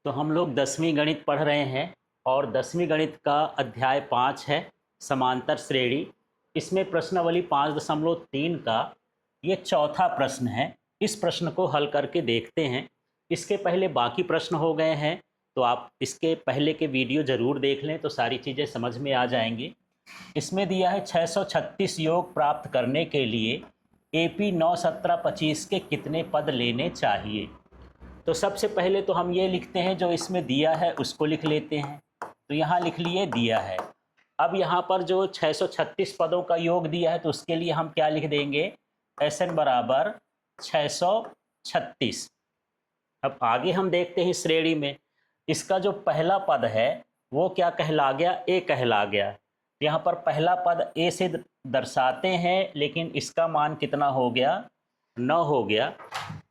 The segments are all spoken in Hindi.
तो हम लोग 10वीं गणित पढ़ रहे हैं और 10वीं गणित का अध्याय 5 है समांतर श्रेणी। इसमें प्रश्नावली 5.3 का ये चौथा प्रश्न है। इस प्रश्न को हल करके देखते हैं। इसके पहले बाकी प्रश्न हो गए हैं, तो आप इसके पहले के वीडियो ज़रूर देख लें तो सारी चीज़ें समझ में आ जाएंगी। इसमें दिया है 636 योग प्राप्त करने के लिए AP 9, 17, 25 के कितने पद लेने चाहिए। तो सबसे पहले तो हम ये लिखते हैं, जो इसमें दिया है उसको लिख लेते हैं। तो यहाँ लिख लिए दिया है। अब यहाँ पर जो 636 पदों का योग दिया है तो उसके लिए हम क्या लिख देंगे, SN बराबर 636। अब आगे हम देखते हैं श्रेणी में इसका जो पहला पद है वो क्या कहला गया, A कहला गया। यहाँ पर पहला पद A से दर्शाते हैं, लेकिन इसका मान कितना हो गया, 9 हो गया।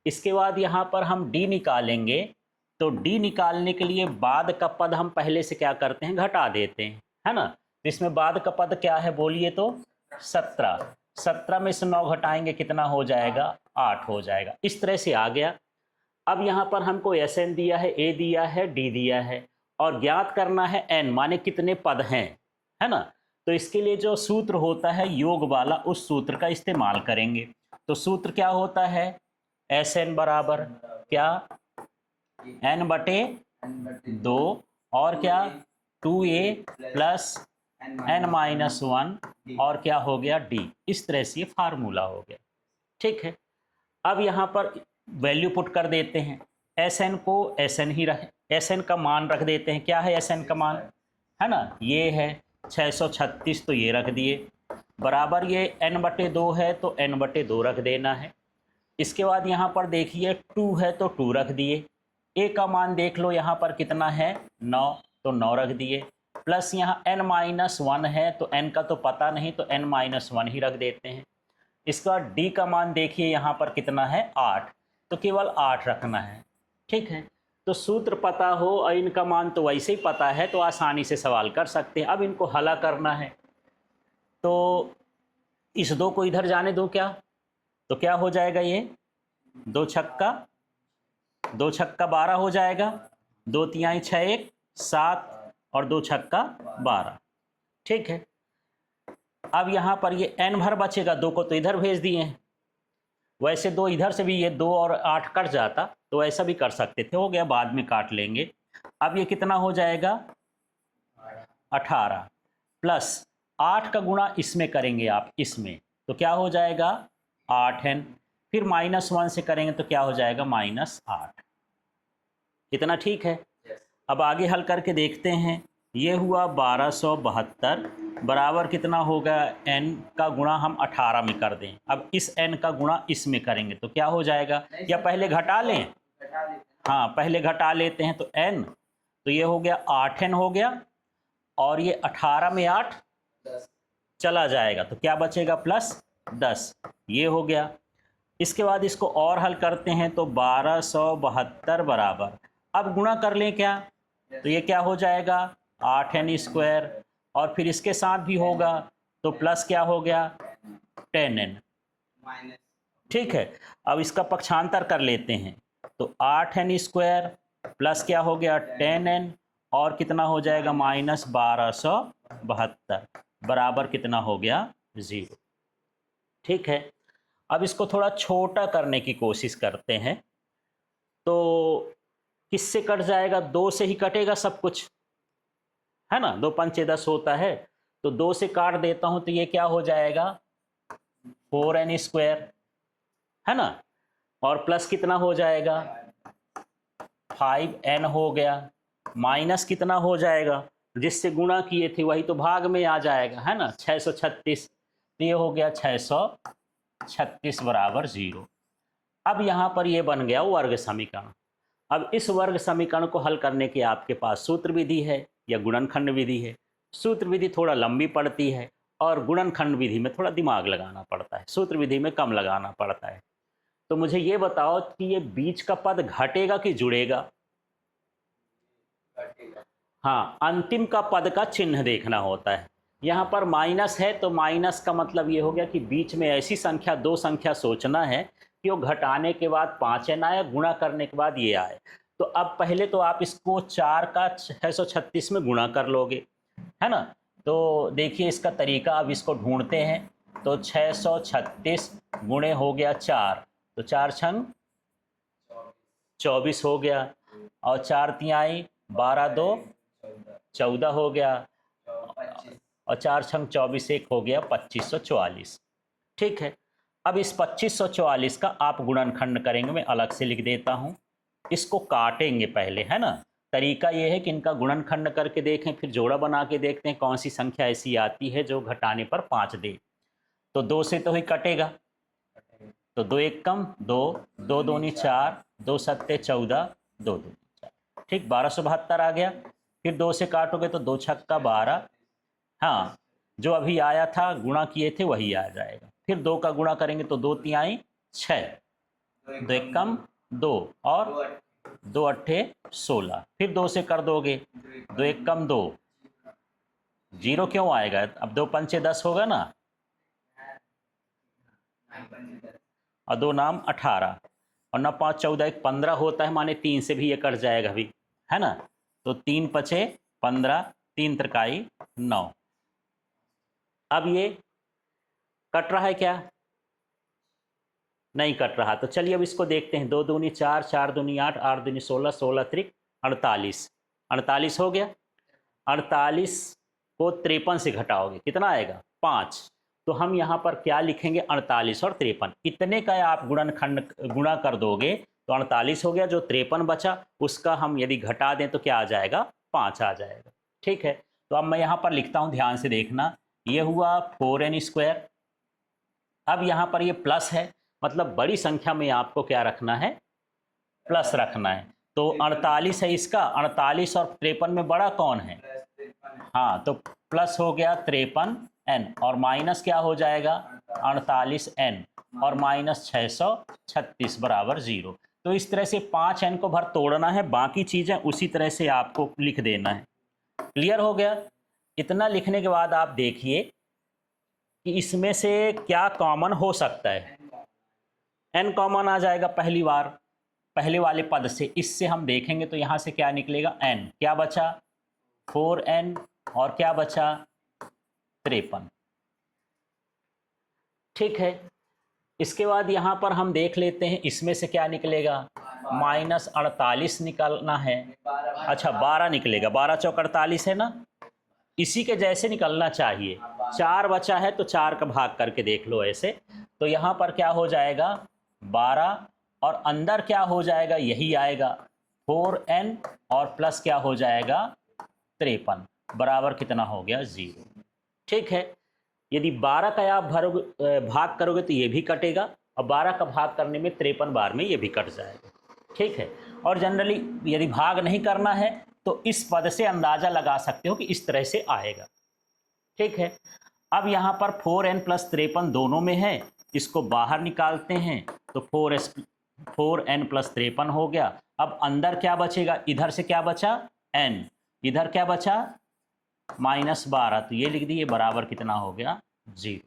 इसके बाद यहाँ पर हम D निकालेंगे, तो D निकालने के लिए बाद का पद हम पहले से क्या करते हैं, घटा देते हैं, है ना। इसमें बाद का पद क्या है बोलिए तो 17। 17 में से 9 घटाएंगे कितना हो जाएगा, 8 हो जाएगा। इस तरह से आ गया। अब यहाँ पर हमको SN दिया है, A दिया है, D दिया है और ज्ञात करना है N माने कितने पद हैं, है ना। तो इसके लिए जो सूत्र होता है योग वाला, उस सूत्र का इस्तेमाल करेंगे। तो सूत्र क्या होता है, SN बराबर क्या, N/2 और क्या 2A प्लस N-1 और क्या हो गया D। इस तरह से ये फार्मूला हो गया, ठीक है। अब यहाँ पर वैल्यू पुट कर देते हैं। SN को SN ही रख, SN का मान रख देते हैं। क्या है SN का मान, है ना, ये है 636, तो ये रख दिए। बराबर ये N/2 है तो N/2 रख देना है। इसके बाद यहाँ पर देखिए 2 है तो 2 रख दिए। A का मान देख लो यहाँ पर कितना है, 9, तो 9 रख दिए। प्लस यहाँ N-1 है तो N का तो पता नहीं, तो N-1 ही रख देते हैं। इसका D का मान देखिए यहाँ पर कितना है, 8, तो केवल 8 रखना है, ठीक है। तो सूत्र पता हो और इनका मान तो वैसे ही पता है, तो आसानी से सवाल कर सकते हैं। अब इनको हला करना है, तो इस 2 को इधर जाने दो क्या, तो क्या हो जाएगा, ये 2 छक्का 12 हो जाएगा। 2 तिहाई 6 1 7 और 2 छक्का 12, ठीक है। अब यहाँ पर ये N भर बचेगा, 2 को तो इधर भेज दिए हैं। वैसे 2 इधर से भी, ये 2 और 8 कट जाता तो ऐसा भी कर सकते थे, हो गया, बाद में काट लेंगे। अब ये कितना हो जाएगा, 18 प्लस 8 का गुणा इसमें करेंगे आप, इसमें, तो क्या हो जाएगा 8N। फिर -1 से करेंगे तो क्या हो जाएगा, -8। इतना ठीक है। अब आगे हल करके देखते हैं। ये हुआ 1272 बराबर कितना होगा, N का गुणा हम 18 में कर दें। अब इस N का गुणा इसमें करेंगे तो क्या हो जाएगा, या पहले घटा लें, हाँ पहले घटा लेते हैं। तो N, तो ये हो गया 8N हो गया, और ये 18 में 8 चला जाएगा तो क्या बचेगा, +10, ये हो गया। इसके बाद इसको और हल करते हैं, तो 1272 बराबर, अब गुणा कर लें क्या, तो ये क्या हो जाएगा 8N² और फिर इसके साथ भी होगा तो प्लस क्या हो गया 10N, ठीक है। अब इसका पक्षांतर कर लेते हैं, तो 8N² प्लस क्या हो गया 10N और कितना हो जाएगा -1272 बराबर कितना हो गया 0, ठीक है। अब इसको थोड़ा छोटा करने की कोशिश करते हैं, तो किससे कट जाएगा, 2 से ही कटेगा सब कुछ, है ना। 2 पंचे 10 होता है, तो 2 से काट देता हूं तो ये क्या हो जाएगा 4N², है ना, और प्लस कितना हो जाएगा 5N हो गया, माइनस कितना हो जाएगा, जिससे गुणा किए थे वही तो भाग में आ जाएगा, है ना, 636, तो ये हो गया 636 बराबर 0। अब यहाँ पर ये बन गया वर्ग समीकरण। अब इस वर्ग समीकरण को हल करने के आपके पास सूत्र विधि है या गुणनखंड विधि है। सूत्र विधि थोड़ा लंबी पड़ती है और गुणनखंड विधि में थोड़ा दिमाग लगाना पड़ता है, सूत्र विधि में कम लगाना पड़ता है। तो मुझे ये बताओ कि ये बीच का पद घटेगा कि जुड़ेगा, हाँ अंतिम का पद का चिन्ह देखना होता है। यहाँ पर माइनस है तो माइनस का मतलब ये हो गया कि बीच में ऐसी संख्या, 2 संख्या सोचना है कि वो घटाने के बाद 5N आए, गुणा करने के बाद ये आए। तो अब पहले तो आप इसको 4 का 636 में गुणा कर लोगे, है ना। तो देखिए इसका तरीका, अब इसको ढूंढते हैं। तो 636 गुणे हो गया 4, तो 4 छंग 24 हो गया, और 4 तिहाई 12 2 14 हो गया, और 4 छंग 24 एक हो गया 2544। ठीक है, अब इस 2544 का आप गुणनखंड करेंगे, मैं अलग से लिख देता हूँ। इसको काटेंगे पहले, है ना। तरीका ये है कि इनका गुणनखंड करके देखें, फिर जोड़ा बना के देखते हैं कौन सी संख्या ऐसी आती है जो घटाने पर 5 दे। तो 2 से तो ही कटेगा, तो 2 एक कम 2, 2 दूनी 4, 2 सत्ते 14, 2 दूनी 4, ठीक 1272 आ गया। फिर 2 से काटोगे तो 2 छक्का 12, हाँ जो अभी आया था गुणा किए थे वही आ जाएगा। फिर 2 का गुणा करेंगे तो 2 तिहाई 6, 2 एक कम 2, और 2 अट्ठे 16। फिर 2 से कर दोगे, 2 एक कम 2, जीरो क्यों आएगा, अब 2 पंचे 10 होगा ना, और 2 नाम 18, और ना 5 14 1 15 होता है, माने 3 से भी ये कट जाएगा अभी, है ना। तो 3 पचे 15, 3 त्रिकाई 9। अब ये कट रहा है क्या, नहीं कट रहा। तो चलिए अब इसको देखते हैं। 2 दूनी 4, 4 दूनी 8, 8 दूनी 16, 16 त्रिक 48, 48 हो गया। 48 को 53 से घटाओगे कितना आएगा 5। तो हम यहाँ पर क्या लिखेंगे, 48 और 53 इतने का आप गुणनखंड गुणा कर दोगे तो 48 हो गया। जो 53 बचा उसका हम यदि घटा दें तो क्या आ जाएगा, 5 आ जाएगा। ठीक है, तो अब मैं यहाँ पर लिखता हूँ, ध्यान से देखना। ये हुआ 4n²। अब यहाँ पर ये प्लस है, मतलब बड़ी संख्या में आपको क्या रखना है, प्लस रखना है। तो 48 है इसका, 48 और 53 में बड़ा कौन है, हाँ तो प्लस हो गया 53n, और माइनस क्या हो जाएगा 48n, और माइनस 636 बराबर 0। तो इस तरह से 5n को भर तोड़ना है, बाकी चीज़ें उसी तरह से आपको लिख देना है। क्लियर हो गया। इतना लिखने के बाद आप देखिए कि इसमें से क्या कॉमन हो सकता है। n कॉमन आ जाएगा पहली बार, पहले वाले पद से। इससे हम देखेंगे तो यहाँ से क्या निकलेगा, n क्या बचा 4n, और क्या बचा 53। ठीक है, इसके बाद यहाँ पर हम देख लेते हैं इसमें से क्या निकलेगा, माइनस 48 निकालना है। अच्छा 12 निकलेगा, 12 चौक 48 है ना, इसी के जैसे निकलना चाहिए। 4 बचा है तो 4 का भाग करके देख लो ऐसे। तो यहाँ पर क्या हो जाएगा 12, और अंदर क्या हो जाएगा, यही आएगा 4n, और प्लस क्या हो जाएगा 53, बराबर कितना हो गया 0। ठीक है, यदि 12 का आप भाग करोगे तो ये भी कटेगा, और 12 का भाग करने में 53 बार में ये भी कट जाएगा। ठीक है, और जनरली यदि भाग नहीं करना है तो इस पद से अंदाज़ा लगा सकते हो कि इस तरह से आएगा। ठीक है, अब यहाँ पर 4n प्लस 53 दोनों में है, इसको बाहर निकालते हैं तो 4n प्लस 53 हो गया। अब अंदर क्या बचेगा, इधर से क्या बचा n, इधर क्या बचा -12, तो ये लिख दिए बराबर कितना हो गया 0।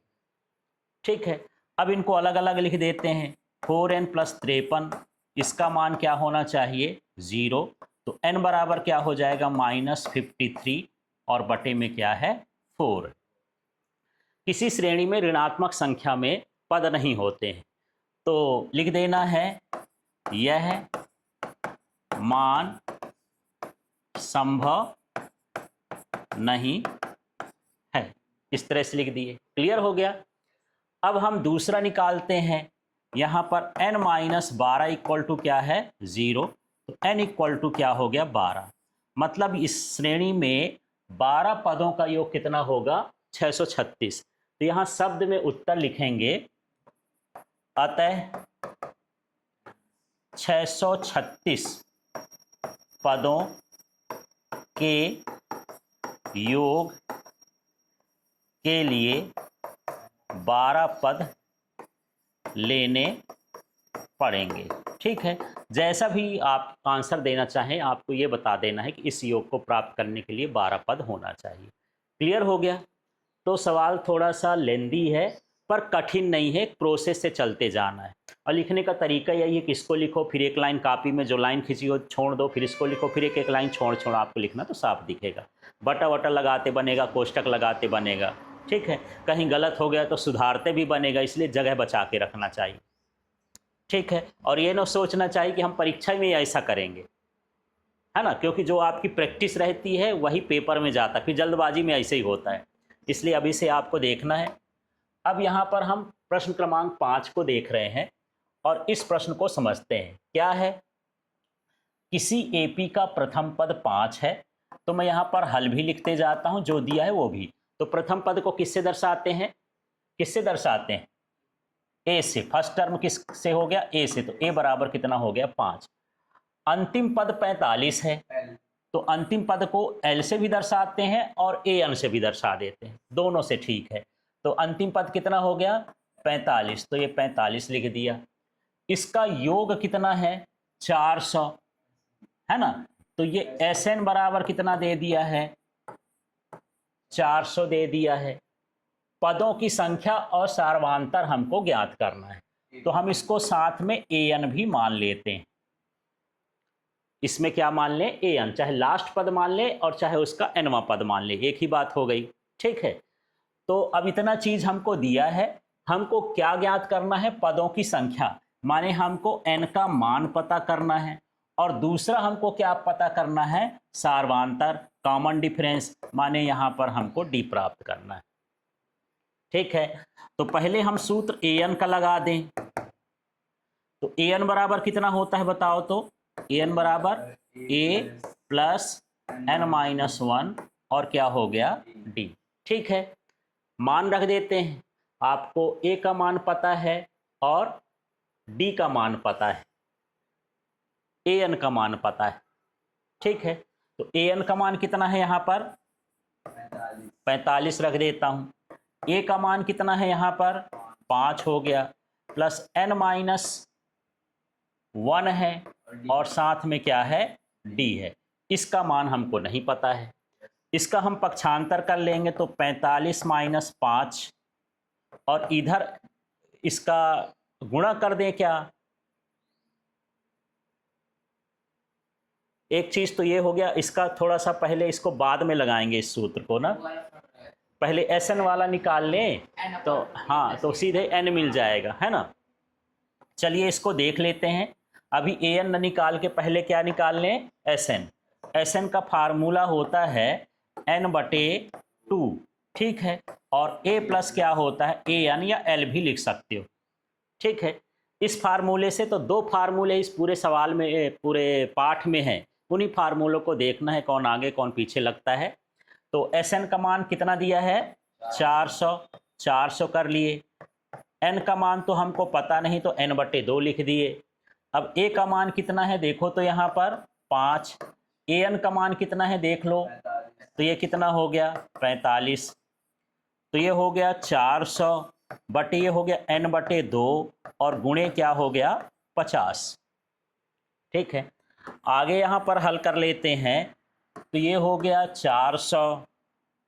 ठीक है, अब इनको अलग अलग लिख देते हैं। 4n प्लस 53 इसका मान क्या होना चाहिए 0, तो n बराबर क्या हो जाएगा -53, और बटे में क्या है 4। किसी श्रेणी में ऋणात्मक संख्या में पद नहीं होते हैं, तो लिख देना है यह मान संभव नहीं है, इस तरह से लिख दिए। क्लियर हो गया। अब हम दूसरा निकालते हैं। यहाँ पर n-12 इक्वल टू क्या है 0, तो n इक्वल टू क्या हो गया 12, मतलब इस श्रेणी में 12 पदों का योग कितना होगा 636। तो यहाँ शब्द में उत्तर लिखेंगे, अतः 636 पदों के योग के लिए 12 पद लेने पड़ेंगे। ठीक है, जैसा भी आप आंसर देना चाहें आपको ये बता देना है कि इस योग को प्राप्त करने के लिए 12 पद होना चाहिए। क्लियर हो गया। तो सवाल थोड़ा सा लेंदी है, पर कठिन नहीं है, प्रोसेस से चलते जाना है। और लिखने का तरीका यही है कि इसको लिखो, फिर एक लाइन कॉपी में जो लाइन खींची हो छोड़ दो, फिर इसको लिखो, फिर एक एक लाइन छोड़ छोड़ आपको लिखना तो साफ दिखेगा। बटा वटा लगाते बनेगा, कोष्टक लगाते बनेगा, ठीक है। कहीं गलत हो गया तो सुधारते भी बनेगा, इसलिए जगह बचा के रखना चाहिए, ठीक है। और ये ना सोचना चाहिए कि हम परीक्षा में ऐसा करेंगे, है ना, क्योंकि जो आपकी प्रैक्टिस रहती है वही पेपर में जाता है, फिर जल्दबाजी में ऐसे ही होता है, इसलिए अभी से आपको देखना है। अब यहाँ पर हम प्रश्न क्रमांक 5 को देख रहे हैं और इस प्रश्न को समझते हैं। क्या है, किसी एपी का प्रथम पद 5 है, तो मैं यहाँ पर हल भी लिखते जाता हूँ, जो दिया है वो भी। तो प्रथम पद को किससे दर्शाते हैं, किससे दर्शाते हैं, ए से। फर्स्ट टर्म किस से हो गया, ए से, तो ए बराबर कितना हो गया 5। अंतिम पद 45 है, तो अंतिम पद को एल से भी दर्शाते हैं और ए एन से भी दर्शा देते हैं, दोनों से ठीक है। तो अंतिम पद कितना हो गया 45, तो ये 45 लिख दिया। इसका योग कितना है 400, है ना, तो ये एस एन बराबर कितना दे दिया है 400 दे दिया है। पदों की संख्या और सार्वधांतर हमको ज्ञात करना है, तो हम इसको साथ में ए एन भी मान लेते हैं। इसमें क्या मान लें, ए एन, चाहे लास्ट पद मान ले और चाहे उसका एनवा पद मान ले, एक ही बात हो गई, ठीक है। तो अब इतना चीज हमको दिया है, हमको क्या ज्ञात करना है, पदों की संख्या, माने हमको एन का मान पता करना है, और दूसरा हमको क्या पता करना है, सार्वधांतर, कॉमन डिफरेंस, माने यहां पर हमको डी प्राप्त करना है, ठीक है। तो पहले हम सूत्र ए एन का लगा दें, तो ए एन बराबर कितना होता है बताओ, तो ए एन बराबर ए प्लस एन माइनस 1 और क्या हो गया डी, ठीक है। मान रख देते हैं, आपको ए का मान पता है और डी का मान पता है, ए एन का मान पता है, ठीक है। तो ए एन का मान कितना है यहाँ पर 45 रख देता हूँ, ए का मान कितना है यहाँ पर 5 हो गया, प्लस एन माइनस 1 है और साथ में क्या है डी है। इसका मान हमको नहीं पता है, इसका हम पक्षांतर कर लेंगे, तो 45 माइनस 5 और इधर इसका गुणा कर दें क्या, एक चीज तो ये हो गया, इसका थोड़ा सा पहले इसको बाद में लगाएंगे इस सूत्र को ना, पहले एस एन वाला निकाल लें तो हाँ, तो सीधे एन मिल जाएगा, है ना। चलिए इसको देख लेते हैं। अभी ए एन निकाल के पहले क्या निकाल लें, एस एन। एस एन का फार्मूला होता है एन बटे 2, ठीक है। और ए प्लस क्या होता है ए एन या एल भी लिख सकते हो, ठीक है। इस फार्मूले से तो 2 फार्मूले इस पूरे सवाल में, पूरे पाठ में है, उन्हीं फार्मूलों को देखना है कौन आगे कौन पीछे लगता है। तो एस एन का मान कितना दिया है 400 कर लिए। एन का मान तो हमको पता नहीं, तो एन बटे 2 लिख दिए। अब ए का मान कितना है देखो, तो यहाँ पर 5। ए एन का मान कितना है देख लो, तो ये कितना हो गया 45, तो ये हो गया 400 बटे ये हो गया एन बटे 2 और गुणे क्या हो गया 50, ठीक है। आगे यहाँ पर हल कर लेते हैं, तो ये हो गया 400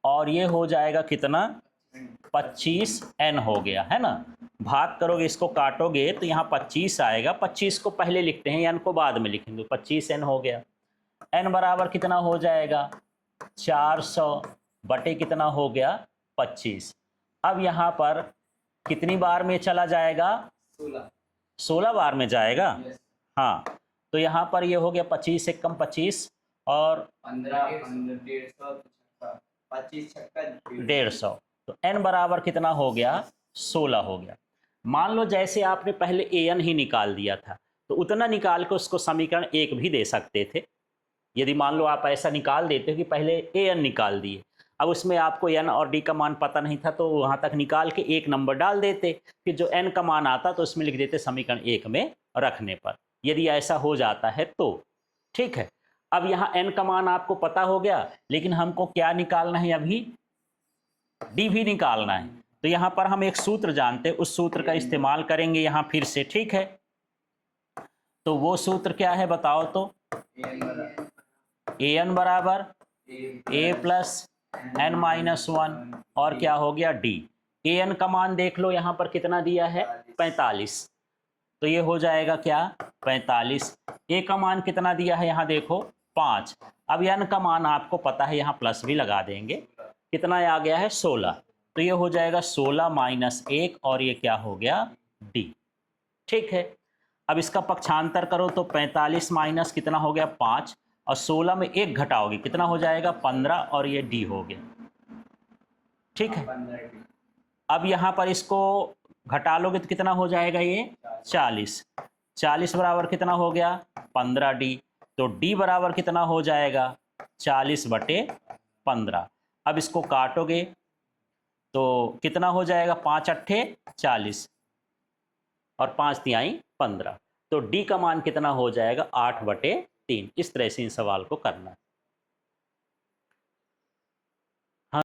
और ये हो जाएगा कितना 25 एन हो गया, है ना। भाग करोगे इसको काटोगे तो यहाँ 25 आएगा, 25 को पहले लिखते हैं, एन को बाद में लिखेंगे, 25 एन हो गया। एन बराबर कितना हो जाएगा 400 बटे कितना हो गया 25। अब यहाँ पर कितनी बार में चला जाएगा 16 बार में जाएगा, हाँ। तो यहाँ पर ये हो गया 25 एक कम 25 और 150, तो एन बराबर कितना हो गया 16 हो गया। मान लो जैसे आपने पहले ए एन ही निकाल दिया था, तो उतना निकाल के उसको समीकरण 1 भी दे सकते थे। यदि मान लो आप ऐसा निकाल देते हो कि पहले ए एन निकाल दिए, अब उसमें आपको एन और डी का मान पता नहीं था, तो वहाँ तक निकाल के एक नंबर डाल देते, फिर जो एन का मान आता तो उसमें लिख देते समीकरण 1 में रखने पर, यदि ऐसा हो जाता है तो, ठीक है। अब यहाँ एन का मान आपको पता हो गया, लेकिन हमको क्या निकालना है अभी, डी भी निकालना है। तो यहाँ पर हम एक सूत्र जानते हैं, उस सूत्र का इस्तेमाल करेंगे यहाँ फिर से, ठीक है। तो वो सूत्र क्या है बताओ, तो ए एन बराबर ए प्लस एन माइनस 1 और क्या हो गया डी। ए एन का मान देख लो यहाँ पर कितना दिया है 45, तो ये हो जाएगा क्या 45। ए का मान कितना दिया है यहाँ देखो 5। अब एन का मान आपको पता है, यहाँ प्लस भी लगा देंगे, कितना आ गया है 16, तो ये हो जाएगा 16 माइनस 1 और ये क्या हो गया डी। ठीक है, अब इसका पक्षांतर करो तो 45 माइनस कितना हो गया 5 और 16 में 1 घटाओगे कितना हो जाएगा 15 और ये डी हो गया। ठीक है, अब यहाँ पर इसको घटा लोगे तो कितना हो जाएगा ये 40। 40 बराबर कितना हो गया 15 डी, तो डी बराबर कितना हो जाएगा 40/15। अब इसको काटोगे तो कितना हो जाएगा 5 अट्ठे 40 और 5 तिहाई 15, तो डी का मान कितना हो जाएगा 8/3। इस तरह से इन सवाल को करना है।